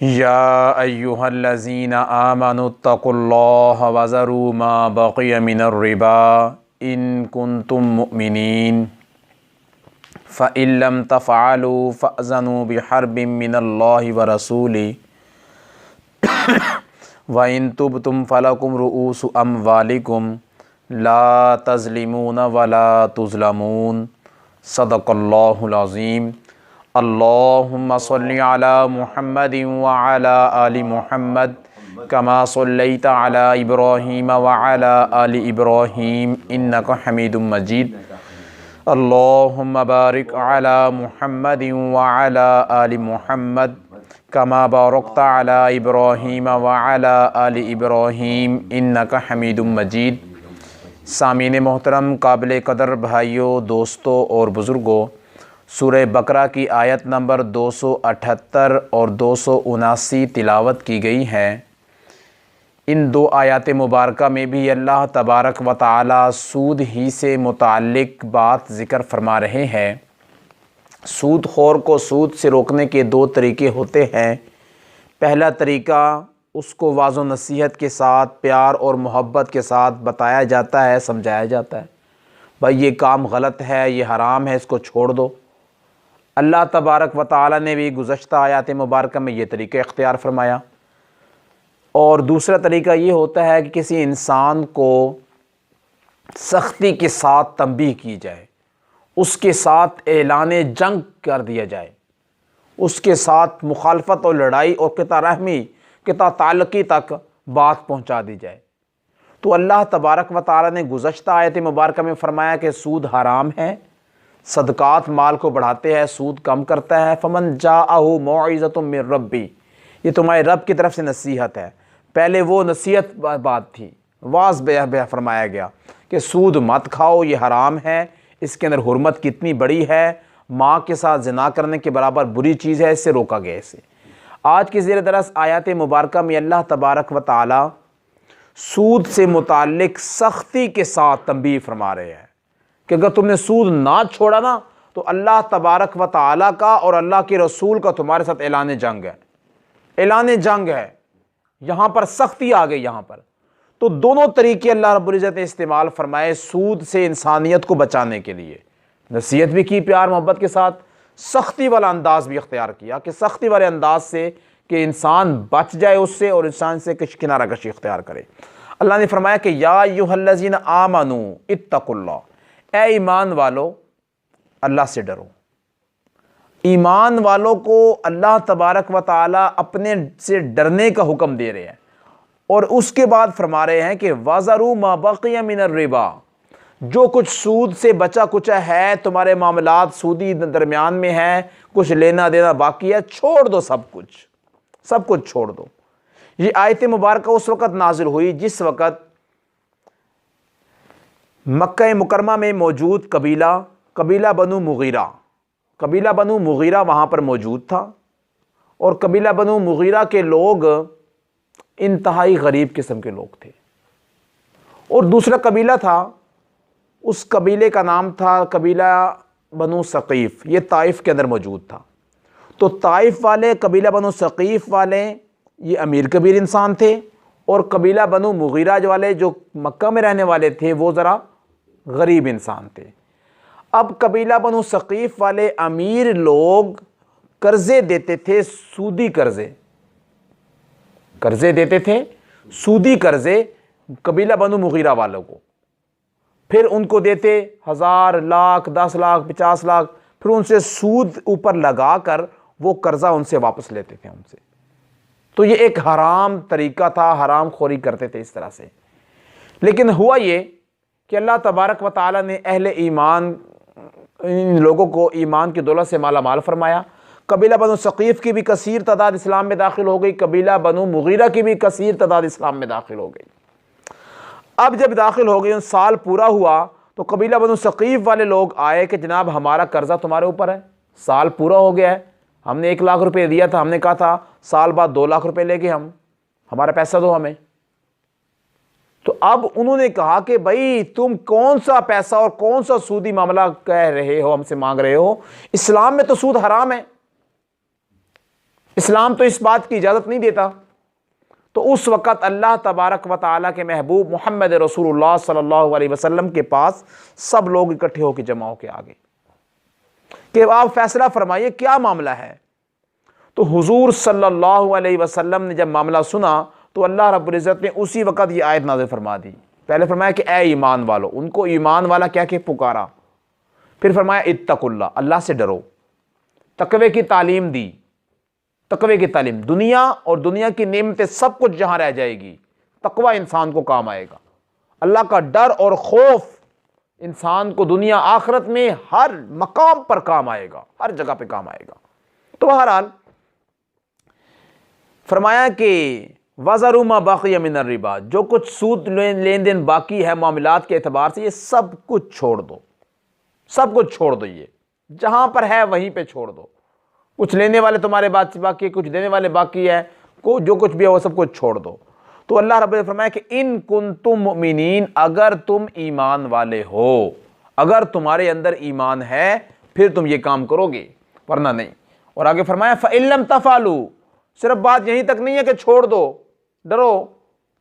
या अय्युहल्लज़ीना आमनुत्तक़ुल्लाह वज़रू मा बक़िय मिनर रिबा इन कुंतुम मुमिनीन फ़इन लम तफ़अलू फ़अज़नू बिहर्बिम मिनल्लाहि व रसूलिही व इन तुबतुम फ़लकुम रुऊसु अम्वालिकुम ला तज़लिमून व ला तुज़लमून। सदक़ल्लाहुल अज़ीम। अल्लाहुम्मा सल्लि अला मुहम्मदिन व अला आलि मुहम्मद कमा सल्लैता अला इब्राहीम व अला आलि इब्राहीम इन्नका हमीदुम मजीद। अल्लाहुम्मा बारिक अला मुहम्मदिन व अला आलि मुहम्मद कमा बारकता अला इब्राहीम व अला आलि इब्राहीम इन्नका हमीदुम मजीद। सामीन मोहतरम, काबिल कदर भाइयों, दोस्तों और बुज़ुर्गों, सूरह बकरा की आयत नंबर 278 और 279 तिलावत की गई है। इन दो आयत मुबारका में भी अल्लाह तबारक व तआला सूद ही से मुताल्लिक़ बात ज़िक्र फरमा रहे हैं। सूद खोर को सूद से रोकने के दो तरीके होते हैं। पहला तरीका, उसको वाज़ो नसीहत के साथ, प्यार और मोहब्बत के साथ बताया जाता है, समझाया जाता है, भाई ये काम गलत है, ये हराम है, इसको छोड़ दो। अल्लाह तबारक व तआला ने भी गुज़श्ता आयत मुबारक में ये तरीक़ा इख्तियार फरमाया। और दूसरा तरीका ये होता है कि किसी इंसान को सख्ती के साथ तंबीह की जाए, उसके साथ ऐलान जंग कर दिया जाए, उसके साथ मुखालफत और लड़ाई और क़िता रहमी, क़िता ताल्लुक़ी तक बात पहुँचा दी जाए। तो अल्लाह तबारक व तआला ने गुज़श्ता आयत मुबारक में फ़रमाया कि सूद हराम है, सदक़ात माल को बढ़ाते हैं, सूद कम करता है। फ़मन जाअहु मौइज़तुम मिर रब्बी, ये तुम्हारे रब की तरफ से नसीहत है। पहले वो नसीहत बात थी, वाज़ बयान फरमाया गया कि सूद मत खाओ, ये हराम है, इसके अंदर हुर्मत कितनी बड़ी है, माँ के साथ ज़िना करने के बराबर बुरी चीज़ है, इससे रोका गया। इसे आज की ज़ेर दरस आयत मुबारक में अल्लाह तबारक व तआला सूद से मुताल्लिक़ सख्ती के साथ तंबीह फरमा रहे हैं कि अगर तुमने सूद ना छोड़ा ना तो अल्लाह तबारक व तआला का और अल्लाह के रसूल का तुम्हारे साथ ऐलान जंग है। ऐलान जंग है, यहाँ पर सख्ती आ गई। यहाँ पर तो दोनों तरीके अल्लाह रब्बुल इज़्ज़त ने इस्तेमाल फरमाए सूद से इंसानियत को बचाने के लिए। नसीहत भी की प्यार मोहब्बत के साथ, सख्ती वाला अंदाज भी इख्तियार किया कि सख्ती वाले अंदाज से कि इंसान बच जाए उससे और इंसान से किनारा कशी इख्तियार करे। अल्लाह ने फरमाया कि या अय्युहल्लज़ीना आमनू इत्तक़ुल्लाह, ए ईमान वालो अल्लाह से डरो। ईमान वालों को अल्लाह तबारक व तआला अपने से डरने का हुक्म दे रहे हैं और उसके बाद फरमा रहे हैं कि वज़रू मा बक़िय मिनर रिबा, जो कुछ सूद से बचा कुचा है, तुम्हारे मामलात सूदी दरमियान में है, कुछ लेना देना बाकी है, छोड़ दो, सब कुछ छोड़ दो। ये आयत मुबारक उस वक़्त नाजिल हुई जिस वक़्त मक्का मुकरमा में मौजूद कबीला बनु मुगीरा वहाँ पर मौजूद था। और कबीला बनु मुगीरा के लोग इंतहाई गरीब किस्म के लोग थे। और दूसरा कबीला था, उस कबीले का नाम था कबीला बनु सक़ीफ़, ये ताइफ़ के अंदर मौजूद था। तो ताइफ़ वाले, कबीला बनु सक़ीफ़ वाले, ये अमीर कबीर इंसान थे। और कबीला बनु मुगीरा वाले जो मक्का में रहने वाले थे वो ज़रा गरीब इंसान थे। अब कबीला बनु सक़ीफ़ वाले अमीर लोग कर्ज़े देते थे, सूदी कर्ज़े देते थे, सूदी कर्ज़े कबीला बनु मुगीरा वालों को। फिर उनको देते 1000, लाख, 10 लाख, 50 लाख, फिर उनसे सूद ऊपर लगा कर वो कर्ज़ा उनसे वापस लेते थे उनसे। तो ये एक हराम तरीका था, हराम खोरी करते थे इस तरह से। लेकिन हुआ ये कि अल्लाह तबारक व तआला ने अहले ईमान, इन लोगों को ईमान की दौलत से माला माल फरमाया। कबीला बनु सक़ीफ़ की भी कसीर तादाद इस्लाम में दाखिल हो गई, कबीला बनु मुगीरा की भी कसीर तादाद इस्लाम में दाखिल हो गई। अब जब दाखिल हो गई, साल पूरा हुआ तो कबीला बनु सक़ीफ़ वाले लोग आए कि जनाब हमारा कर्ज़ा तुम्हारे ऊपर है, साल पूरा हो गया है, हमने 1 लाख रुपए दिया था, हमने कहा था साल बाद 2 लाख रुपए लेके हम, हमारा पैसा दो हमें। तो अब उन्होंने कहा कि भाई तुम कौन सा पैसा और कौन सा सूदी मामला कह रहे हो, हमसे मांग रहे हो, इस्लाम में तो सूद हराम है, इस्लाम तो इस बात की इजाज़त नहीं देता। तो उस वक़्त अल्लाह तबारक व तआला के महबूब मोहम्मद रसूलुल्लाह सल्लल्लाहु अलैहि वसल्लम के पास सब लोग इकट्ठे होकर जमा होकर आ गए कि आप फैसला फरमाइए, क्या मामला है। तो हुजूर सल्लल्लाहु अलैहि वसल्लम ने जब मामला सुना तो अल्लाह रब्बुल इज़्ज़त ने उसी वक़्त ये आयत नाज़िल फरमा दी। पहले फरमाया कि ए ईमान वालो, उनको ईमान वाला क्या के पुकारा। फिर फरमाया इत्तकुल्लाह, अल्लाह से डरो। तकवे की तालीम दी, तकवे की तालीम। दुनिया और दुनिया की नेमतें सब कुछ जहां रह जाएगी, तकवा इंसान को काम आएगा। अल्लाह का डर और खौफ इंसान को दुनिया आखिरत में हर मकाम पर काम आएगा, हर जगह पे काम आएगा। तो बहरहाल फरमाया कि वज़रू मा बक़िया मिनर रिबा, जो कुछ सूद लेन देन बाकी है मामलात के एतबार से, ये सब कुछ छोड़ दो, सब कुछ छोड़ दो। ये जहां पर है वहीं पे छोड़ दो। कुछ लेने वाले तुम्हारे बात बाकी है, कुछ देने वाले बाकी है, को जो कुछ भी है वो सब कुछ छोड़ दो। तो अल्लाह रब्बुल फरमाया कि इन कुंतुम मुमिनीन, अगर तुम ईमान वाले हो, अगर तुम्हारे अंदर ईमान है फिर तुम ये काम करोगे, वरना नहीं। और आगे फरमाया फ़इल्लम तफ़अलू, सिर्फ बात यहीं तक नहीं है कि छोड़ दो, डरो,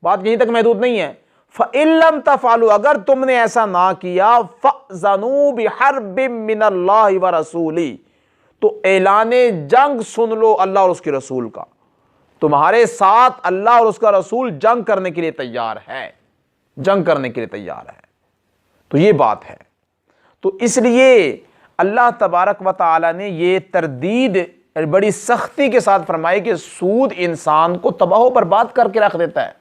बात यहीं तक महदूद नहीं है। फ़इल्लम तफ़अलू, अगर तुमने ऐसा ना किया, फ़अज़नू बिहर्बिम मिनल्लाहि व रसूली, तो ऐलाने जंग सुन लो अल्लाह और उसके रसूल का। तुम्हारे साथ अल्लाह और उसका रसूल जंग करने के लिए तैयार है, जंग करने के लिए तैयार है। तो ये बात है। तो इसलिए अल्लाह तबारक व तआला ने ये तरदीद बड़ी सख्ती के साथ फरमाई कि सूद इंसान को तबाह बर्बाद करके रख देता है।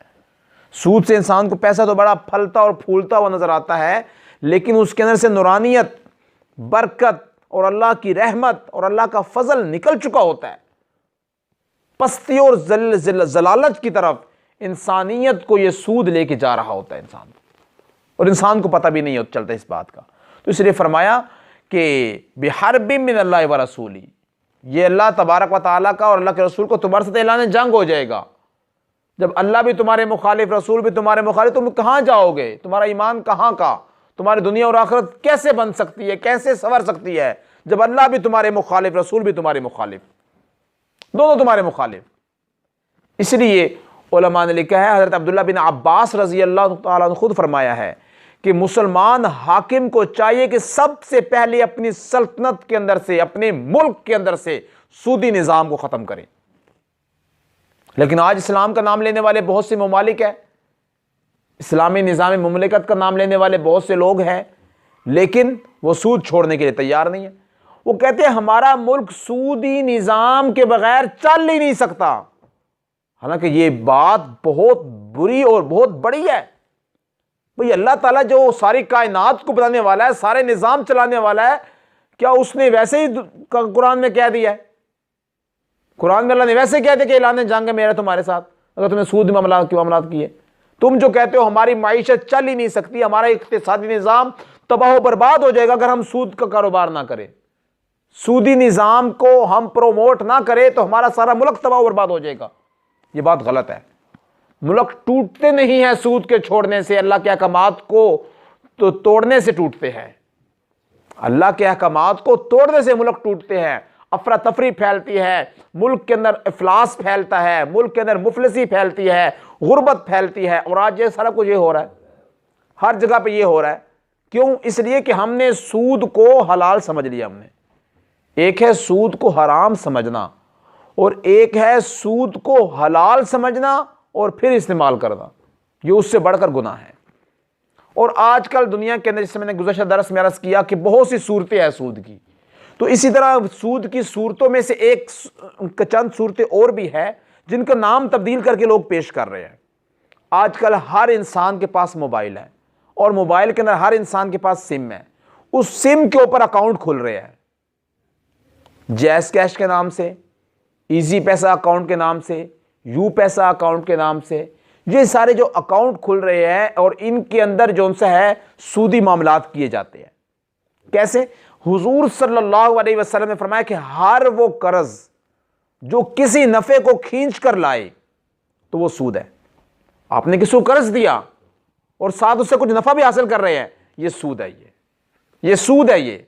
सूद से इंसान को पैसा तो बड़ा फलता और फूलता हुआ नजर आता है, लेकिन उसके अंदर से नूरानियत, बरकत और अल्लाह की रहमत और अल्लाह का फजल निकल चुका होता है। पस्ती और जलालत की तरफ इंसानियत को यह सूद लेके जा रहा होता है इंसान को, और इंसान को पता भी नहीं चलता इस बात का। तो इसलिए फरमाया कि बिहर्बिम मिनल्लाहि व रसूली, ये अल्लाह तबारक व तआला का और अल्लाह के रसूल को तुम्हारे साथ ऐलान जंग हो जाएगा। जब अल्लाह भी तुम्हारे मुखालिफ, रसूल भी तुम्हारे मुखालिफ, तुम कहां जाओगे? तुम्हारा ईमान कहां का, तुम्हारी दुनिया और आखिरत कैसे बन सकती है, कैसे संवर सकती है, जब अल्लाह भी तुम्हारे मुखालिफ, रसूल भी तुम्हारे मुखालिफ, दोनों तुम्हारे मुखालिफ। इसलिए उलमा ने लिखा है, हज़रत अब्दुल्लाह बिन अब्बास रज़ी अल्लाह तआला अन्हु खुद फरमाया है कि मुसलमान हाकिम को चाहिए कि सबसे पहले अपनी सल्तनत के अंदर से, अपने मुल्क के अंदर से सूदी निज़ाम को ख़त्म करें। लेकिन आज इस्लाम का नाम लेने वाले बहुत से ममालिक हैं, इस्लामी निज़ाम मुमलिकत का नाम लेने वाले बहुत से लोग हैं, लेकिन वो सूद छोड़ने के लिए तैयार नहीं है। वो कहते हैं हमारा मुल्क सूदी निज़ाम के बगैर चल ही नहीं सकता। हालांकि ये बात बहुत बुरी और बहुत बड़ी है। भाई अल्लाह ताला जो सारी कायनात को बनाने वाला है, सारे निज़ाम चलाने वाला है, क्या उसने वैसे ही कुरान में कह दिया है? कुरान में अल्लाह ने वैसे कह दिया कि ऐलान जंग है मेरा तुम्हारे साथ, अगर तुमने सूद मामलात किए। तुम जो कहते हो हमारी माईशत चल ही नहीं सकती, हमारा इक्तिसादी निज़ाम तबाह बर्बाद हो जाएगा अगर हम सूद का कारोबार ना करें, सूदी निज़ाम को हम प्रोमोट ना करें तो हमारा सारा मुल्क तबाह बर्बाद हो जाएगा। ये बात गलत है। मुल्क टूटते नहीं है सूद के छोड़ने से, अल्लाह के अहकामात को तो तोड़ने से टूटते हैं। अल्लाह के अहकामात को तोड़ने से मुल्क टूटते हैं, अफरा तफरी फैलती है, मुल्क के अंदर इफलास फैलता है, मुल्क के अंदर मुफलिसी फैलती है, गुर्बत फैलती है। और आज ये सारा कुछ ये हो रहा है, हर जगह पे ये हो रहा है। क्यों? इसलिए कि हमने सूद को हलाल समझ लिया। हमने, एक है सूद को हराम समझना और एक है सूद को हलाल समझना और फिर इस्तेमाल करना, ये उससे बढ़कर गुनाह है। और आजकल दुनिया के अंदर, जिससे मैंने गुज़श्ता दरस में अर्ज़ किया कि बहुत सी सूरतें हैं सूद की, तो इसी तरह सूद की सूरतों में से एक चंद सूरतें और भी है जिनका नाम तब्दील करके लोग पेश कर रहे हैं। आजकल हर इंसान के पास मोबाइल है और मोबाइल के अंदर हर इंसान के पास सिम है। उस सिम के ऊपर अकाउंट खुल रहे हैं, जैज़ कैश के नाम से, इजी पैसा अकाउंट के नाम से, यू पैसा अकाउंट के नाम से। ये सारे जो अकाउंट खुल रहे हैं और इनके अंदर जो उनसे है सूदी मामलात किए जाते हैं। कैसे? हुजूर सल्लल्लाहु अलैहि वसल्लम ने फरमाया कि हर वो कर्ज जो किसी नफे को खींच कर लाए तो वो सूद है। आपने किसी को कर्ज दिया और साथ उससे कुछ नफा भी हासिल कर रहे हैं, ये सूद है। ये सूद है। ये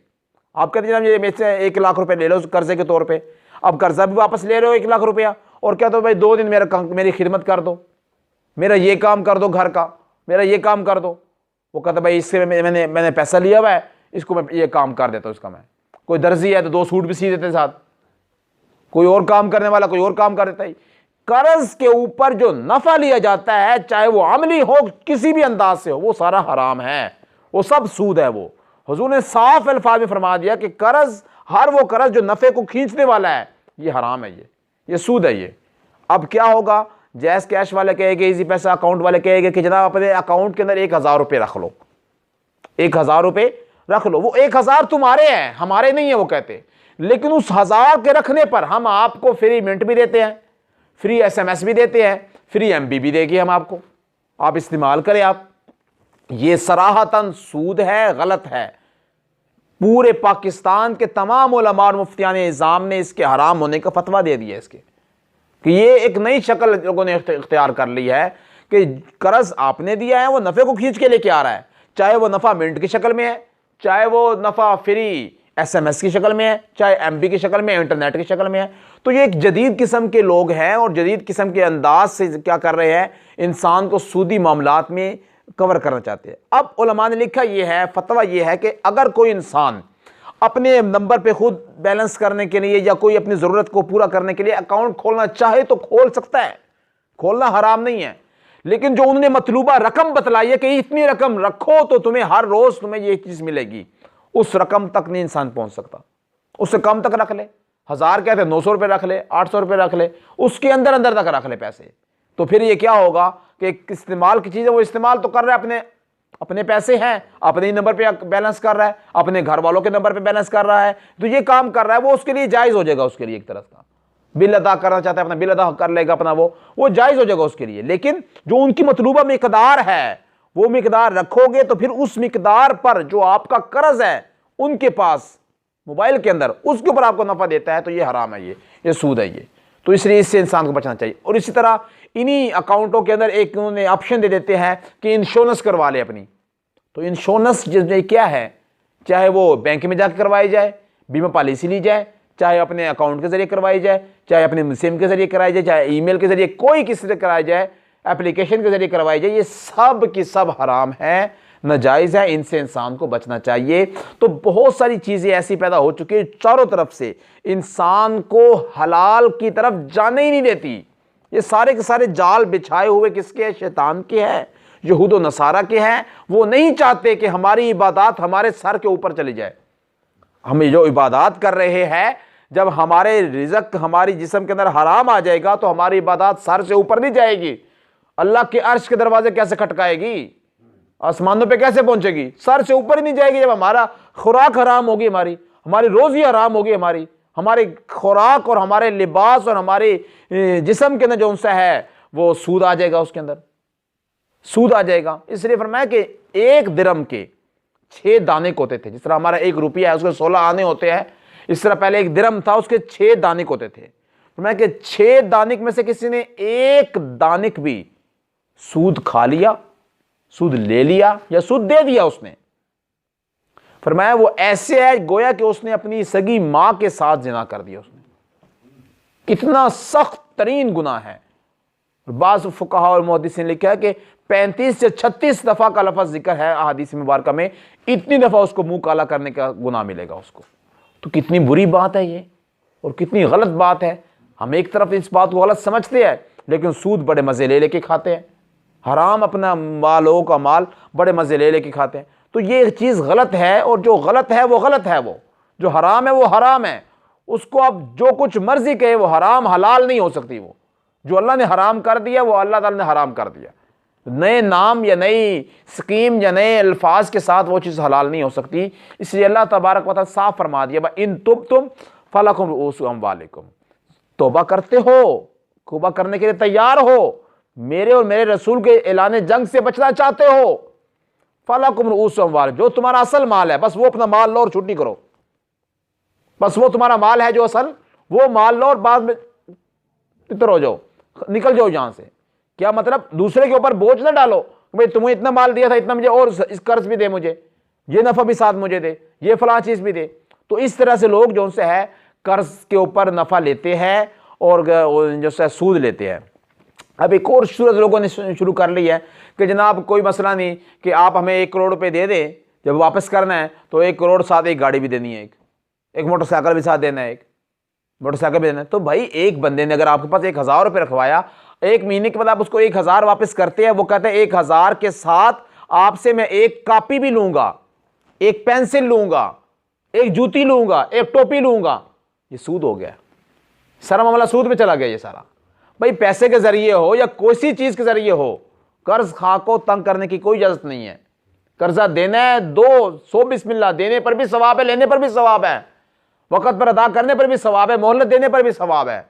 आप कहते हैं ये मेरे से 1 लाख रुपए ले लो कर्जे के तौर पे, अब कर्जा भी वापस ले रहे हो 1 लाख रुपया, और क्या तो भाई 2 दिन मेरी खिदमत कर दो, मेरा ये काम कर दो, घर का मेरा ये काम कर दो। वो कहता भाई इससे मैंने पैसा लिया हुआ है, इसको मैं ये काम कर देता हूँ इसका। मैं कोई दर्जी है तो 2 सूट भी सी देते साथ, कोई और काम करने वाला कोई और काम कर देता है। कर्ज के ऊपर जो नफा लिया जाता है, चाहे वो अमली हो किसी भी अंदाज से हो, वो सारा हराम है, वो सब सूद है। वो हुजूर ने साफ अल्फाज में फरमा दिया कि कर्ज, हर वो कर्ज जो नफे को खींचने वाला है, ये हराम है, ये सूद है ये। अब क्या होगा, जैस कैश वाले कहेंगे, इजी पैसा अकाउंट वाले कहेंगे कि जनाब अपने अकाउंट के अंदर 1000 रुपये रख लो, 1000 रुपये रख लो। वो 1000 तुम्हारे हैं, हमारे नहीं है वो कहते, लेकिन उस 1000 के रखने पर हम आपको फ्री मिंट भी देते हैं, फ्री SMS भी देते हैं, फ्री MB भी देंगे हम आपको, आप इस्तेमाल करें आप। ये सराहतन सूद है, गलत है। पूरे पाकिस्तान के तमाम उलमा और मुफ्तियान इज़ाम ने इसके हराम होने का फतवा दे दिया इसके, कि ये एक नई शक्ल लोगों ने इख्तियार कर ली है कि कर्ज आपने दिया है, वो नफ़े को खींच के लेके आ रहा है, चाहे वो नफ़ा मिंट की शक्ल में है, चाहे वो नफ़ा फ्री SMS की शक्ल में है, चाहे MB की शक्ल में, इंटरनेट की शक्ल में है। तो ये एक जदीद किस्म के लोग हैं और जदीद किस्म के अंदाज से क्या कर रहे हैं, इंसान को सूदी मामलात में कवर करना चाहते हैं। अब उलमा ने लिखा ये है, फतवा ये है कि अगर कोई इंसान अपने नंबर पे खुद बैलेंस करने के लिए या कोई अपनी ज़रूरत को पूरा करने के लिए अकाउंट खोलना चाहे तो खोल सकता है, खोलना हराम नहीं है। लेकिन जो उन्होंने मतलूबा रकम बतलाई है कि इतनी रकम रखो तो तुम्हें हर रोज़ तुम्हें ये चीज़ मिलेगी, उस रकम तक नहीं इंसान पहुंच सकता। उससे कम तक रख ले, 1000 कहते 900 रुपये रख ले, 800 रुपये रख ले, उसके अंदर अंदर तक रख ले पैसे। तो फिर ये क्या होगा कि इस्तेमाल की चीज़ है, वो इस्तेमाल तो कर रहा है, अपने पैसे हैं, अपने ही नंबर पे बैलेंस कर रहा है, अपने घर वालों के नंबर पे बैलेंस कर रहा है, तो ये काम कर रहा है, वो उसके लिए जायज़ हो जाएगा। उसके लिए एक तरह का बिल अदा करना चाहता है, अपना बिल अदा कर लेगा अपना, वो जायज़ हो जाएगा उसके लिए। लेकिन जो उनकी मतलूबा मिकदार है, वो मिकदार रखोगे तो फिर उस मिकदार पर जो आपका कर्ज है उनके पास मोबाइल के अंदर, उसके ऊपर आपको नफा देता है, तो ये हराम है, ये सूद है ये। तो इसलिए इससे इंसान को बचना चाहिए। और इसी तरह इन्हीं अकाउंटों के अंदर एक उन्होंने ऑप्शन दे देते हैं कि इंश्योरेंस करवा ले अपनी। तो इंश्योरेंस जिसमें क्या है, चाहे वो बैंक में जाकर करवाई जाए, बीमा पॉलिसी ली जाए, चाहे अपने अकाउंट के जरिए करवाई जाए, चाहे अपने सिम के जरिए कराई जाए, चाहे ईमेल के जरिए, कोई किसी से कराई जाए, एप्लीकेशन के जरिए करवाई जाए, ये सब की सब हराम है, नाजायज़ है, इनसे इंसान को बचना चाहिए। तो बहुत सारी चीज़ें ऐसी पैदा हो चुकी है चारों तरफ से, इंसान को हलाल की तरफ जाने ही नहीं देती। ये सारे के सारे जाल बिछाए हुए किसके हैं? शैतान के हैं, यहूद व नसारा के हैं। वो नहीं चाहते कि हमारी इबादत हमारे सर के ऊपर चली जाए। हम जो इबादत कर रहे हैं, जब हमारे रिज़्क हमारी जिस्म के अंदर हराम आ जाएगा तो हमारी इबादत सर से ऊपर नहीं जाएगी। अल्लाह के अर्श के दरवाजे कैसे खटकाएगी, आसमानों पे कैसे पहुंचेगी? सर से ऊपर ही नहीं जाएगी। जब हमारा खुराक हराम होगी, हमारी रोजी हराम होगी, हमारे खुराक और हमारे लिबास और हमारे जिस्म के अंदर जो सा है वो सूद आ जाएगा, उसके अंदर सूद आ जाएगा। इसलिए फरमाया कि 1 दिरहम के 6 दाने होते थे। जिस तरह हमारा 1 रुपया है उसके 16 आने होते हैं, इस तरह पहले 1 दिरहम था, उसके 6 दाने होते थे। फरमाया कि 6 दानिक में से किसी ने 1 दानिक भी सूद खा लिया, सूद ले लिया या सूद दे दिया उसने, फरमाया वो ऐसे है गोया कि उसने अपनी सगी मां के साथ जिना कर दिया। उसने कितना सख्त तरीन गुनाह है। बाज़ फुक़हा और मुहद्दिसीन ने लिखा है कि 35 से 36 दफ़ा का लफ्ज़ जिक्र है अहादीस मुबारका में, इतनी दफ़ा उसको मुंह काला करने का गुनाह मिलेगा उसको। तो कितनी बुरी बात है ये और कितनी गलत बात है। हम एक तरफ इस बात को गलत समझते हैं, लेकिन सूद बड़े मज़े ले लेके खाते हैं, हराम अपना मालों का माल बड़े मज़े ले लेके खाते हैं। तो ये चीज़ गलत है, और जो गलत है वो गलत है, वो जो हराम है वो हराम है। उसको आप जो कुछ मर्जी कहे, वो हराम हलाल नहीं हो सकती। वो जो अल्लाह ने हराम कर दिया वो अल्लाह ताला ने हराम कर दिया। नए नाम या नई स्कीम या नए अल्फाज के साथ वो चीज़ हलाल नहीं हो सकती। इसलिए अल्लाह तबारक व तआला साफ फरमा दिया, इन तुम फलकुम रूउसु अम्वालिकुम, तौबा करते हो, तौबा करने के लिए तैयार हो, मेरे और मेरे रसूल के ऐलान जंग से बचना चाहते हो, फलकुम रूउसु अम्वालिकुम, जो तुम्हारा असल माल है बस वो अपना माल लो और छुट्टी करो। बस वो तुम्हारा माल है जो असल, वो माल लो और बाद में तितर हो जाओ, निकल जाओ यहां से। क्या मतलब? दूसरे के ऊपर बोझ ना डालो, भाई तुम्हें इतना माल दिया था, इतना मुझे और इस कर्ज भी दे, मुझे ये नफा भी साथ मुझे दे, ये फलां चीज भी दे। तो इस तरह से लोग जो उनसे है कर्ज के ऊपर नफ़ा लेते हैं और जो है सूद लेते हैं। अब एक और सूरत लोगों ने शुरू कर ली है कि जनाब कोई मसला नहीं कि आप हमें 1 करोड़ रुपए दे दें, जब वापस करना है तो 1 करोड़ साथ एक गाड़ी भी देनी है, एक मोटरसाइकिल भी साथ देना है, एक मोटरसाइकिल भी देना है। तो भाई एक बंदे ने अगर आपके पास 1000 रुपये रखवाया, 1 महीने के बाद आप उसको 1000 वापस करते हैं, वो कहते हैं 1000 के साथ आपसे मैं 1 कॉपी भी लूंगा, 1 पेंसिल लूंगा, 1 जूती लूंगा, 1 टोपी लूंगा। ये सूद हो गया, सारा मामला सूद पे चला गया। ये सारा भाई पैसे के जरिए हो या किसी चीज के जरिए हो, कर्ज खा को तंग करने की कोई इजाजत नहीं है। कर्जा देना है, 200 बिस्मिल्लाह, देने पर भी सवाब है, लेने पर भी सवाब है, वक्त पर अदा करने पर भी सवाब है, मोहलत देने पर भी सवाब है,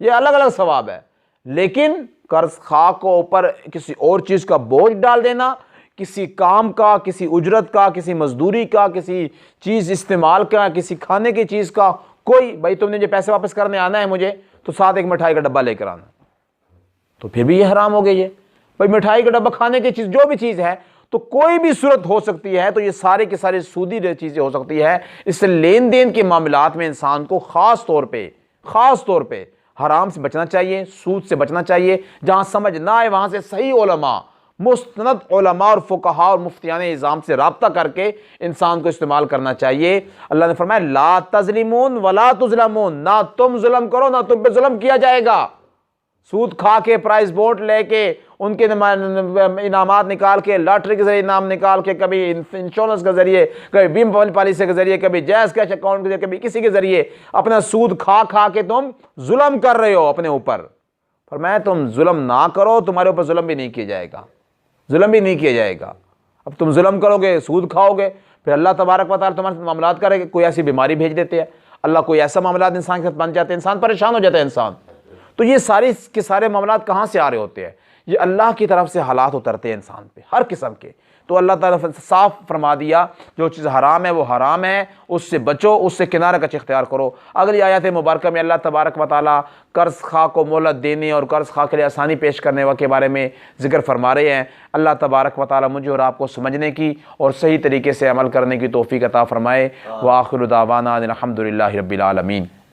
ये अलग अलग सवाब है। लेकिन कर्ज खा को ऊपर किसी और चीज का बोझ डाल देना, किसी काम का, किसी उजरत का, किसी मजदूरी का, किसी चीज इस्तेमाल का, किसी खाने की चीज का, कोई भाई तुमने जो पैसे वापस करने आना है मुझे तो साथ एक मिठाई का डब्बा लेकर आना, तो फिर भी ये हराम हो गई है। भाई मिठाई का डब्बा, खाने की चीज, जो भी चीज है, तो कोई भी सूरत हो सकती है, तो ये सारे के सारे सूदी चीजें हो सकती है। इससे लेन देन के मामलात में इंसान को खास तौर पे हराम से बचना चाहिए, सूद से बचना चाहिए। जहां समझ ना आए वहां से सही उलमा, मुस्तनद उलमा और फुकहा और मुफ्तियान इज़ाम से राब्ता करके इंसान को इस्तेमाल करना चाहिए। अल्लाह ने फरमाया ला तज़लिमून वला तुज़लमून, ना तुम जुल्म करो ना तुम पे जुल्म किया जाएगा। सूद खा के, प्राइस बोर्ड लेके, उनके इनामात निकाल के, लॉटरी के जरिए इनाम निकाल के, कभी इंश्योरेंस के जरिए, कभी बीमा पॉलिसी के जरिए, कभी जैज़ कैश अकाउंट के जरिए, कभी किसी के जरिए अपना सूद खा के तुम जुल्म कर रहे हो अपने ऊपर। फरमाया तुम जुल्म ना करो, तुम्हारे ऊपर जुल्म भी नहीं किया जाएगा, जुल्म भी नहीं किया जाएगा। अब तुम जुल्म करोगे, सूद खाओगे, फिर अल्लाह तबारक व तआला तुम्हारे मामलात करेगा। कोई ऐसी बीमारी भेज देते हैं अल्लाह, कोई ऐसा मामलात इंसान के साथ बन जाते हैं, इंसान परेशान हो जाता है इंसान। तो ये सारे के सारे मामलात कहाँ से आ रहे होते हैं? ये अल्लाह की तरफ से हालात उतरते हैं इंसान पे हर किस्म के। तो अल्लाह ताला साफ फरमा दिया, जो चीज़ हराम है वो हराम है, उससे बचो, उससे किनारा कच इख्तियार करो। अगली आयत मुबारक में अल्लाह तबारक व तआला कर्ज खा को मोहलत देने और कर्ज खा के लिए आसानी पेश करने के बारे में जिक्र फरमा रहे हैं। अल्लाह तबारक व तआला मुझे और आपको समझने की और सही तरीके से अमल करने की तौफीक अता फरमाए। व आखिरु दावाना अनिल हम्दुलिल्लाहि रब्बिल आलमीन।